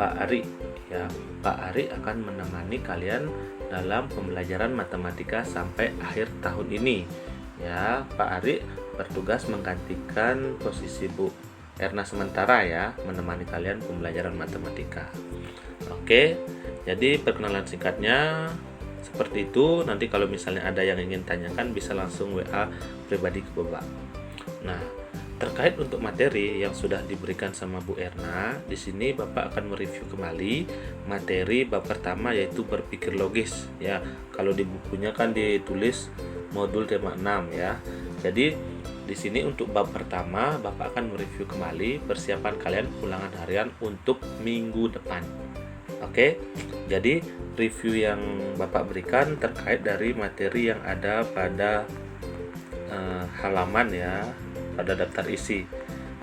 Pak Ari ya. Pak Ari akan menemani kalian dalam pembelajaran matematika sampai akhir tahun ini ya. Pak Ari bertugas menggantikan posisi Bu Erna sementara ya, menemani kalian pembelajaran matematika. Oke, jadi perkenalan singkatnya seperti itu. Nanti kalau misalnya ada yang ingin tanyakan bisa langsung WA pribadi ke Bapak. Nah, terkait untuk materi yang sudah diberikan sama Bu Erna, di sini Bapak akan mereview kembali materi bab pertama, yaitu berpikir logis ya. Kalau di bukunya kan ditulis modul tema 6 ya. Jadi di sini untuk bab pertama Bapak akan mereview kembali persiapan kalian ulangan harian untuk minggu depan. Oke, jadi review yang Bapak berikan terkait dari materi yang ada pada halaman ya, pada daftar isi.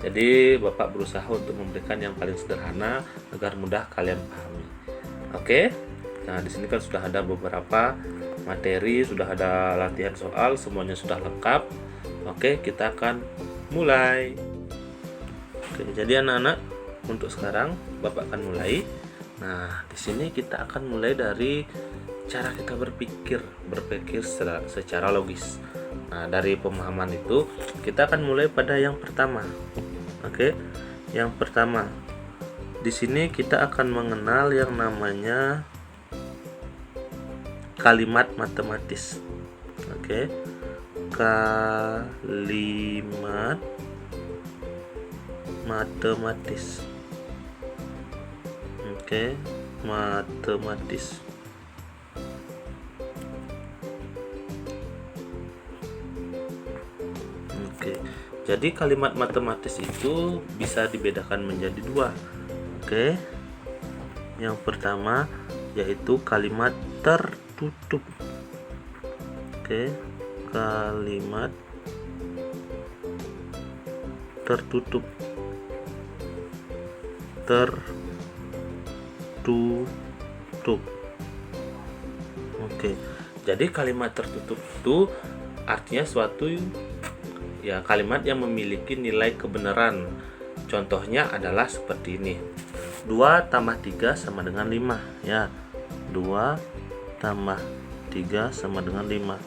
Jadi Bapak berusaha untuk memberikan yang paling sederhana agar mudah kalian pahami. Oke, nah di sini kan sudah ada beberapa materi, sudah ada latihan soal, semuanya sudah lengkap. Oke, kita akan mulai. Oke, jadi anak-anak, untuk sekarang Bapak akan mulai. Nah, di sini kita akan mulai dari cara kita berpikir secara logis. Nah, dari pemahaman itu kita akan mulai pada yang pertama. Oke, yang pertama di sini kita akan mengenal yang namanya kalimat matematis. Oke, kalimat matematis. Oke, matematis. Oke, jadi kalimat matematis itu bisa dibedakan menjadi dua. Oke, yang pertama yaitu kalimat tertutup. Oke, kalimat tertutup. Oke, jadi kalimat tertutup itu artinya suatu ya kalimat yang memiliki nilai kebenaran. Contohnya adalah seperti ini: 2 tambah 3 sama dengan 5 ya. 2 tambah 3 sama dengan 5.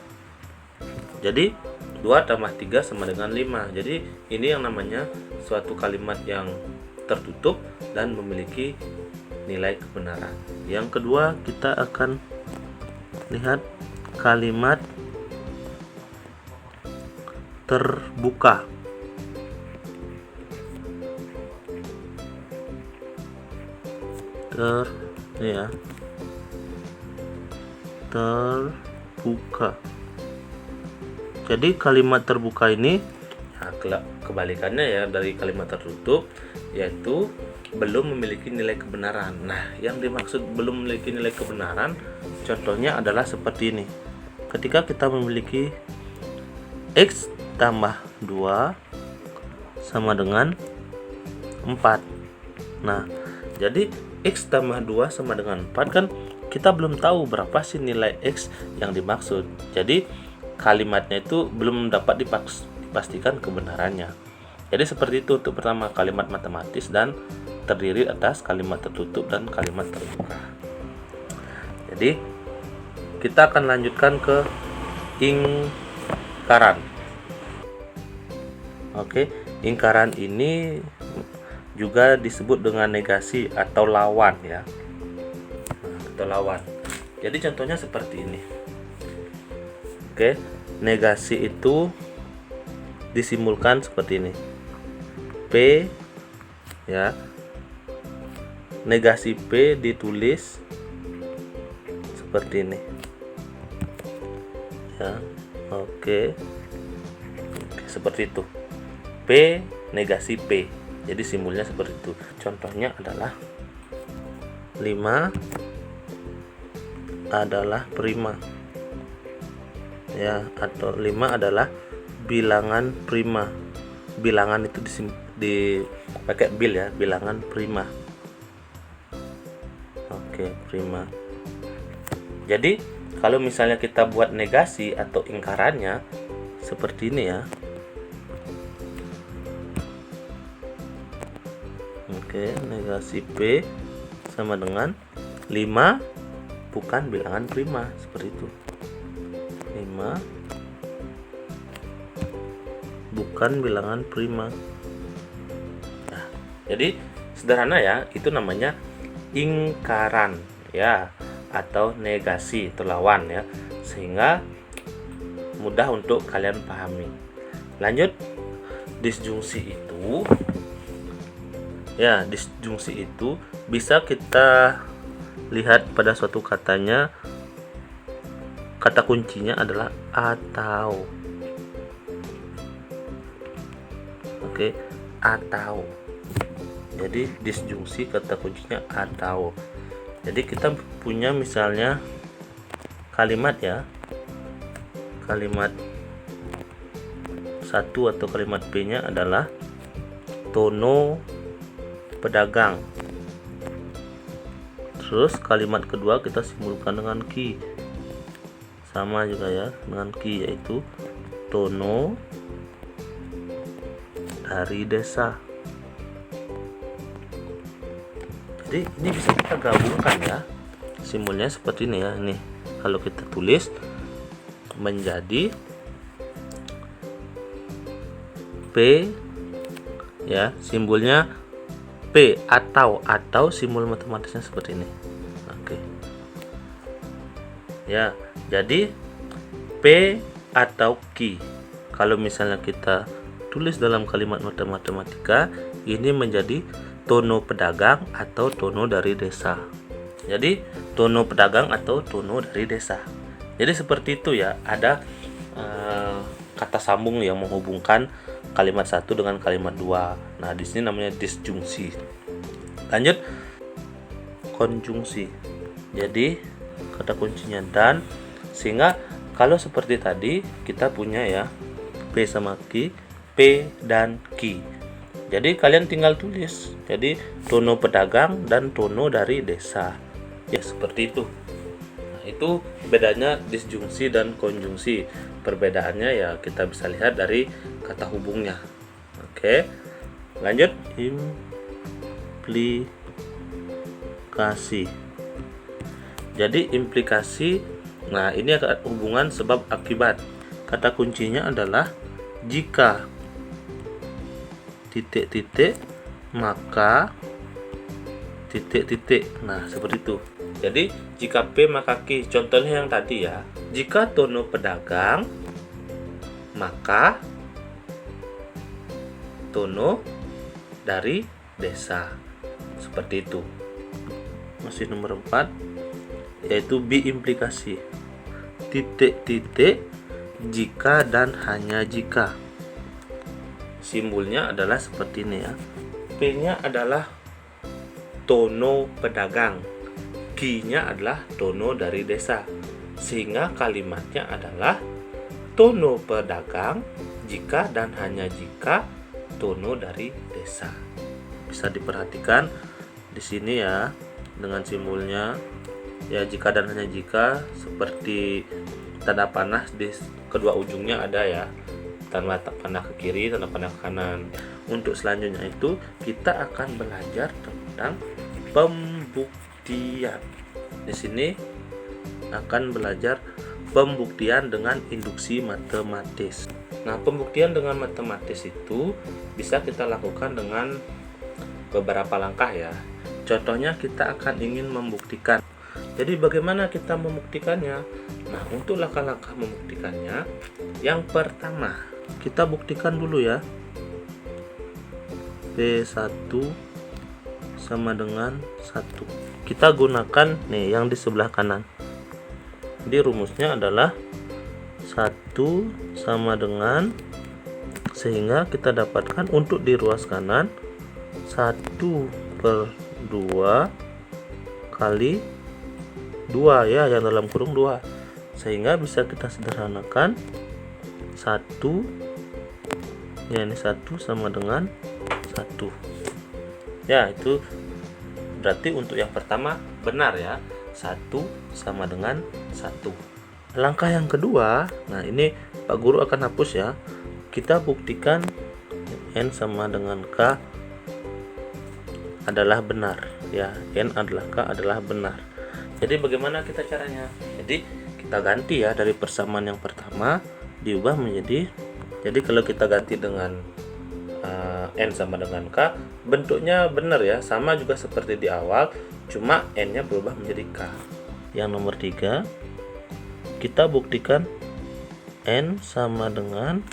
Jadi 2 tambah 3 sama dengan 5. Jadi ini yang namanya suatu kalimat yang tertutup dan memiliki nilai kebenaran. Yang kedua kita akan lihat kalimat terbuka. Terbuka. Jadi kalimat terbuka ini kebalikannya ya dari kalimat tertutup, yaitu belum memiliki nilai kebenaran. Nah, yang dimaksud belum memiliki nilai kebenaran contohnya adalah seperti ini. Ketika kita memiliki X tambah 2 sama dengan 4. Nah, jadi X tambah 2 sama dengan 4 kan kita belum tahu berapa sih nilai X yang dimaksud. Jadi kalimatnya itu belum dapat dipastikan kebenarannya. Jadi seperti itu untuk pertama kalimat matematis, dan terdiri atas kalimat tertutup dan kalimat terbuka. Jadi kita akan lanjutkan ke ingkaran. Oke, ingkaran ini juga disebut dengan negasi atau lawan ya. Atau lawan. Jadi contohnya seperti ini. Oke, negasi itu disimbolkan seperti ini. P ya. Negasi P ditulis seperti ini. Ya. Oke, seperti itu. P negasi P. Jadi simbolnya seperti itu. Contohnya adalah 5 adalah prima. Ya, atau 5 adalah bilangan prima. Bilangan itu dipakai bil ya, bilangan prima. Oke, prima. Jadi kalau misalnya kita buat negasi atau ingkarannya seperti ini ya. Oke, negasi P sama dengan 5 bukan bilangan prima, seperti itu. 5 bukan bilangan prima. Nah, jadi sederhana ya, itu namanya ingkaran ya, atau negasi atau lawan ya, sehingga mudah untuk kalian pahami. Lanjut, disjungsi itu ya, disjungsi itu bisa kita lihat pada suatu katanya, kata kuncinya adalah atau. Oke, atau. Jadi disjungsi kata kuncinya atau. Jadi kita punya misalnya kalimat ya, kalimat 1 atau kalimat B nya adalah Tono pedagang. Terus kalimat kedua kita simbolkan dengan Ki, sama juga ya dengan Ki, yaitu Tono dari desa. Jadi ini bisa kita gabungkan ya, simbolnya seperti ini ya. Ini kalau kita tulis menjadi P ya, simbolnya P, atau simbol matematisnya seperti ini. Oke ya, jadi P atau Ki, kalau misalnya kita tulis dalam kalimat matematika, ini menjadi Tono pedagang atau Tono dari desa. Jadi Tono pedagang atau Tono dari desa. Jadi seperti itu ya, ada kata sambung yang menghubungkan kalimat 1 dengan kalimat 2. Nah, di sini namanya disjungsi. Lanjut, konjungsi. Jadi kata kuncinya dan, sehingga kalau seperti tadi kita punya ya P sama Ki, P dan Ki. Jadi kalian tinggal tulis. Jadi Tono pedagang dan Tono dari desa. Ya seperti itu. Nah, itu bedanya disjungsi dan konjungsi. Perbedaannya ya kita bisa lihat dari kata hubungnya. Oke. Lanjut, implikasi. Jadi implikasi, nah ini hubungan sebab akibat. Kata kuncinya adalah jika titik-titik maka titik-titik. Nah seperti itu. Jadi jika P maka Ki. Contohnya yang tadi ya, jika Tono pedagang maka Tono dari desa. Seperti itu. Masih nomor 4, yaitu biimplikasi. Titik-titik jika dan hanya jika. Simbolnya adalah seperti ini ya. P-nya adalah Tono pedagang, Ki-nya adalah Tono dari desa, sehingga kalimatnya adalah Tono pedagang jika dan hanya jika Tono dari desa. Bisa diperhatikan di sini ya dengan simbolnya ya, jika dan hanya jika, seperti tanda panah di kedua ujungnya ada ya, tanda panah ke kiri, tanda panah ke kanan. Untuk selanjutnya itu kita akan belajar tentang pembuktian. Di sini akan belajar pembuktian dengan induksi matematis. Nah, pembuktian dengan matematis itu bisa kita lakukan dengan beberapa langkah ya. Contohnya kita akan ingin membuktikan. Jadi bagaimana kita membuktikannya? Nah, untuk langkah-langkah membuktikannya, yang pertama kita buktikan dulu ya, P1 sama dengan 1. Kita gunakan nih yang di sebelah kanan. Jadi rumusnya adalah 1 sama dengan, sehingga kita dapatkan untuk di ruas kanan 1/2 kali 2 ya, yang dalam kurung 2, sehingga bisa kita sederhanakan 1 ya, ini 1 sama dengan 1 ya. Itu berarti untuk yang pertama benar ya, 1 sama dengan 1. Langkah yang kedua, nah ini Pak Guru akan hapus ya, kita buktikan N sama dengan K adalah benar ya, N adalah K adalah benar. Jadi bagaimana kita caranya? Jadi kita ganti ya, dari persamaan yang pertama diubah menjadi, jadi kalau kita ganti dengan N sama dengan K, bentuknya benar ya, sama juga seperti di awal, cuma N nya berubah menjadi K. Yang nomor 3, kita buktikan N sama dengan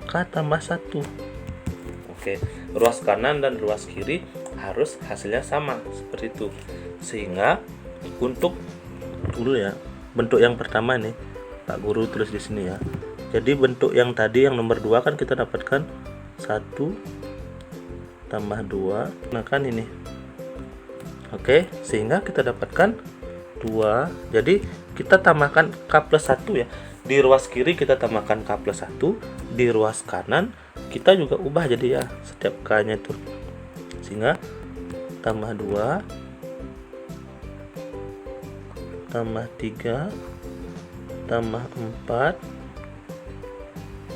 K tambah 1. Oke, ruas kanan dan ruas kiri harus hasilnya sama seperti itu. Sehingga untuk dulu ya, bentuk yang pertama nih Pak Guru tulis di sini ya. Jadi bentuk yang tadi yang nomor 2 kan kita dapatkan 1 tambah 2, nah kan ini. Oke, sehingga kita dapatkan 2. Jadi kita tambahkan K plus 1 ya. Di ruas kiri kita tambahkan K plus 1, di ruas kanan kita juga ubah jadi ya setiap K nya itu. Sehingga tambah 2 tambah 3 tambah 4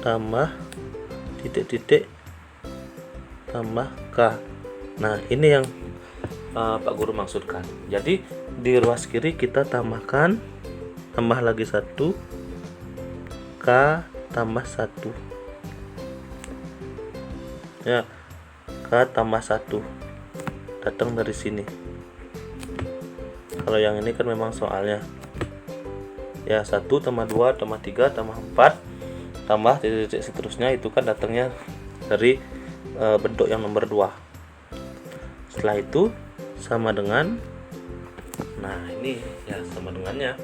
tambah titik-titik tambah K. Nah ini yang Pak Guru maksudkan. Jadi di ruas kiri kita tambah lagi 1, K tambah 1 ya, K tambah 1 datang dari sini. Kalau yang ini kan memang soalnya ya, 1 tambah 2 tambah 3 tambah 4 tambah titik-titik seterusnya, itu kan datangnya dari bentuk yang nomor 2. Setelah itu sama dengan, nah ini ya sama dengannya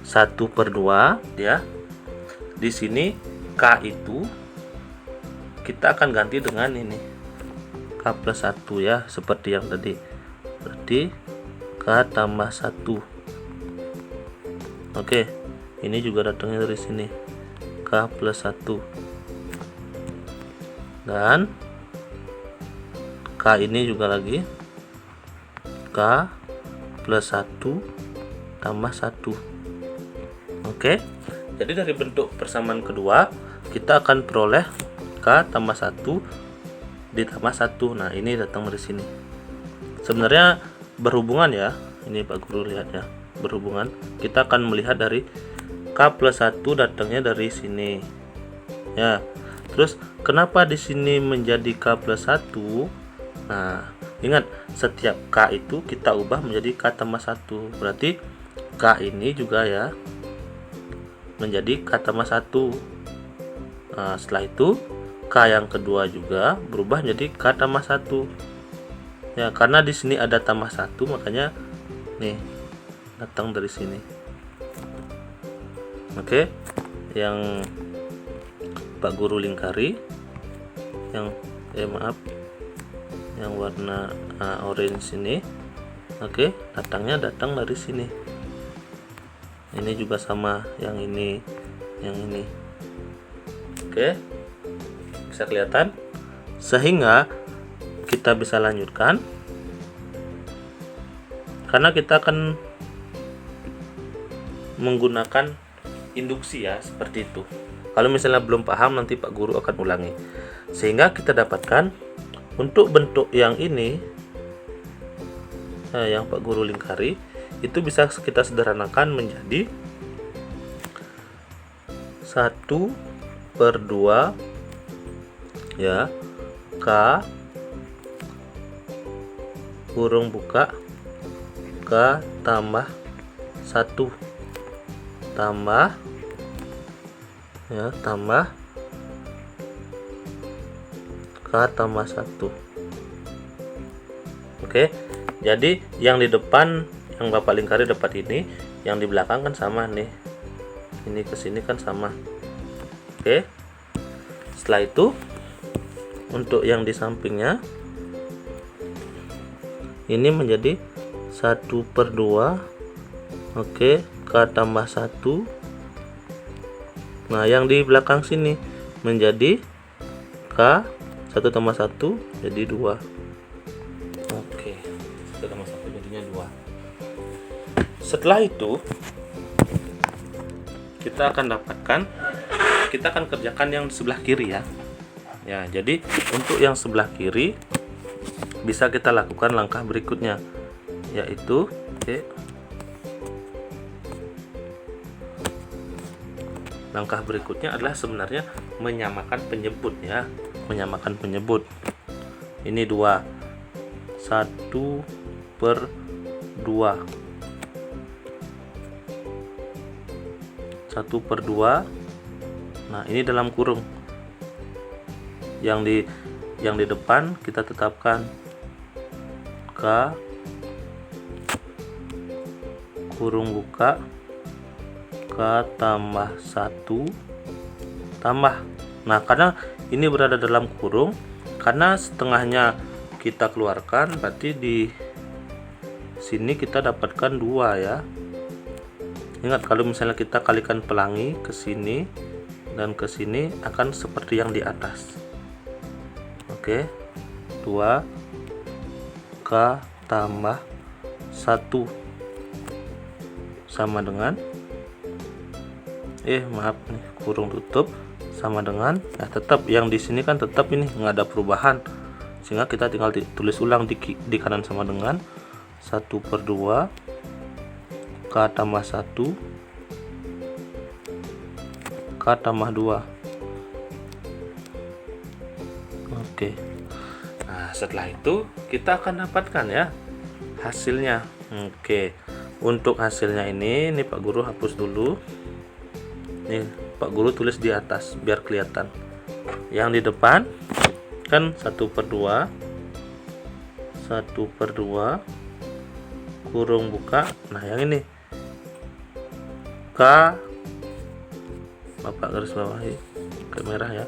1/2 ya. Di sini K itu kita akan ganti dengan ini K plus 1 ya, seperti yang tadi. Berarti K tambah 1. Oke, ini juga datangnya dari sini K plus 1. Dan K ini juga lagi K plus 1 tambah 1. Oke, jadi dari bentuk persamaan kedua kita akan peroleh K tambah 1 ditambah 1. Nah ini datang dari sini. Sebenarnya berhubungan ya, ini Pak Guru lihat ya, berhubungan. Kita akan melihat dari K plus 1 datangnya dari sini ya. Terus kenapa di sini menjadi K plus 1? Nah ingat, setiap K itu kita ubah menjadi K tambah 1. Berarti K ini juga ya menjadi K tambah 1. Nah, setelah itu K yang kedua juga berubah menjadi K tambah 1. Ya, karena di sini ada tambah 1, makanya nih datang dari sini. Oke. Yang Pak Guru lingkari yang yang warna orange ini. Oke, datang dari sini. Ini juga sama, yang ini. Oke, bisa kelihatan. Sehingga kita bisa lanjutkan, karena kita akan menggunakan induksi ya, seperti itu. Kalau misalnya belum paham, nanti Pak Guru akan ulangi. Sehingga kita dapatkan untuk bentuk yang ini, yang Pak Guru lingkari, itu bisa kita sederhanakan menjadi 1/2 ya, K kurung buka K tambah 1 tambah ya, tambah K tambah 1. Oke, jadi yang di depan yang Bapak lingkari dapat ini, yang di belakang kan sama nih, ini ke sini kan sama. Oke, setelah itu untuk yang di sampingnya ini menjadi 1/2. Oke, K tambah 1. Nah yang di belakang sini menjadi K 1 tambah 1 jadi 2. Oke, 1 tambah 1 jadinya 2. Setelah itu kita akan kerjakan yang sebelah kiri ya. Ya, jadi untuk yang sebelah kiri bisa kita lakukan langkah berikutnya. yaitu langkah berikutnya adalah sebenarnya menyamakan penyebut ya, menyamakan penyebut. Ini 2, 1/2, 1/2. Nah, ini dalam kurung. Yang di depan kita tetapkan K kurung buka K tambah 1 tambah. Nah, karena ini berada dalam kurung, karena setengahnya kita keluarkan, berarti di sini kita dapatkan 2 ya. Ingat, kalau misalnya kita kalikan pelangi ke sini dan ke sini akan seperti yang di atas. Oke, 2 K tambah 1 sama dengan maaf nih, kurung tutup sama dengan tetap yang di sini kan tetap ini nggak ada perubahan, sehingga kita tinggal tulis ulang di kanan sama dengan 1/2 K tambah 1 K tambah 2. Oke. Nah, setelah itu kita akan dapatkan ya hasilnya. Oke. Untuk hasilnya ini Pak Guru hapus dulu. Nih, Pak Guru tulis di atas biar kelihatan. Yang di depan kan 1/2 kurung buka. Nah, yang ini K, Bapak garis bawahi ke merah ya,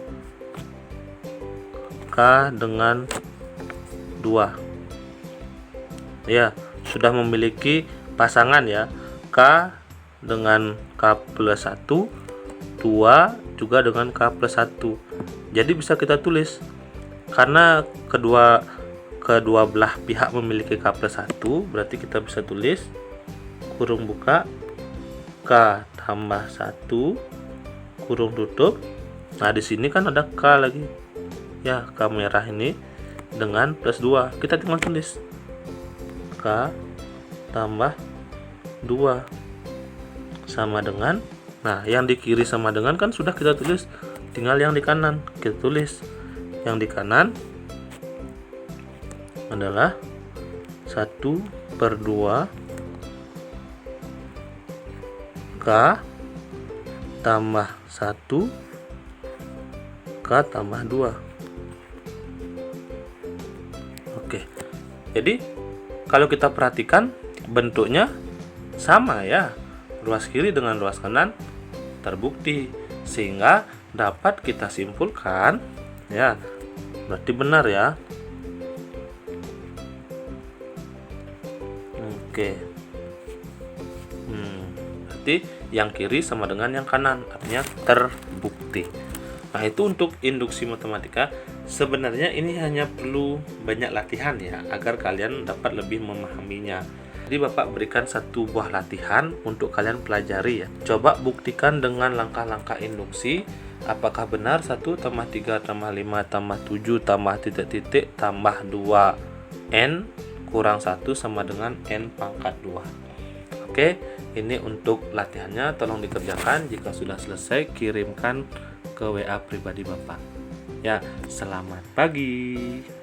K dengan 2 ya, sudah memiliki pasangan ya, K dengan K plus 1, 2 juga dengan K plus 1. Jadi bisa kita tulis, karena kedua belah pihak memiliki K plus 1, berarti kita bisa tulis kurung buka K tambah 1 kurung tutup. Nah, di sini kan ada K lagi ya, K merah ini dengan plus 2, kita tinggal tulis K tambah 2 sama dengan, nah yang di kiri sama dengan kan sudah kita tulis, tinggal yang di kanan kita tulis. Yang di kanan adalah 1/2 K tambah 1 K tambah 2. Oke, jadi kalau kita perhatikan bentuknya sama ya, ruas kiri dengan ruas kanan terbukti, sehingga dapat kita simpulkan ya, berarti benar ya. Oke, berarti yang kiri sama dengan yang kanan, artinya terbukti. Nah, itu untuk induksi matematika. Sebenarnya ini hanya perlu banyak latihan ya, agar kalian dapat lebih memahaminya. Jadi Bapak berikan satu buah latihan untuk kalian pelajari ya. Coba buktikan dengan langkah-langkah induksi, apakah benar 1 tambah 3 tambah 5 tambah 7 tambah titik-titik tambah 2 N kurang 1 sama dengan N pangkat 2. Oke, ini untuk latihannya, tolong dikerjakan. Jika sudah selesai, kirimkan ke WA pribadi Bapak. Ya, selamat pagi.